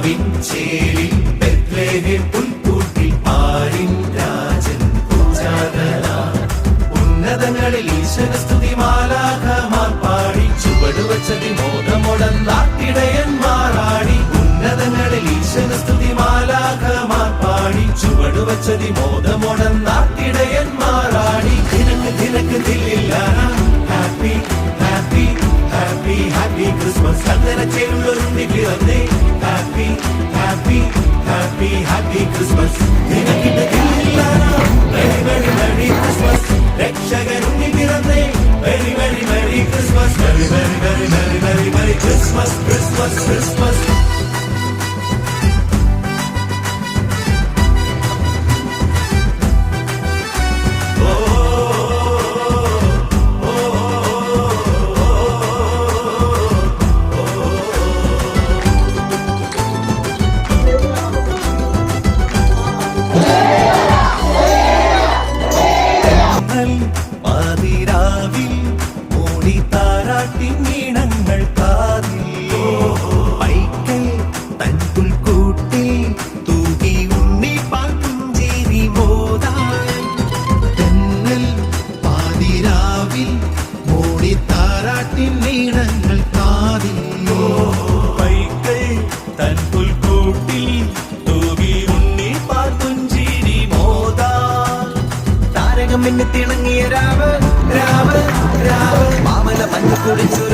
നിലാവിൻ ചേരിൽ ബെത്ലഹേം പുൽക്കൂട്ടിൽ പാരിൻ രാജൻ ഉന്നതങ്ങളിൽ ഈശ്വര സ്തുതി മാലാഖമാർ പാടി ചുവടുവച്ച വിമോദമുടന്നാട്ടിടയന്മാരാടി ഉന്നതങ്ങളിൽ ഈശ്വര സ്തുതി മാലാഖമാർ പാടി ചുവടുവച്ച വിമോദമുടന്നാട്ടിടയന്മാരാടി ദിനക്ക് ദിനക്ക് ദില്ലില്ല happy happy happy happy Christmas അങ്ങനെ ചേരുള്ളൊരുണ്ടി പിറന്നേ happy happy happy happy Christmas ദിനക്കിട്ട് ദില്ലില്ല വെരി വെരി വെരി ക്രിസ്മസ് രക്ഷകനുണ്ണി പിറന്നേ very very very Christmas very very very very very very Christmas Christmas Christmas പാതിരാവിൽ മൂടി താരാട്ടിൻ ഈണങ്ങൾ കാതിൽ പൈക്കൽ തൻ പുൽക്കൂട്ടിൽ തൂകി ഉണ്ണി പാഞ്ചേരി മോദാൻ തെന്നൽ പാതിരാവിൽ മൂടി താരാട്ടിൻ ഈണങ്ങൾ കാതിൽ പൈക്കൽ തൻ പുൽക്കൂട്ടിൽ തൂകി ഉണ്ണി പാഞ്ചേരി മോദാൻ താരകം എന്ന് തിളങ്ങിയ രാവ് രാവ് രാവ് മാമല മഞ്ഞ കുടിച്ചു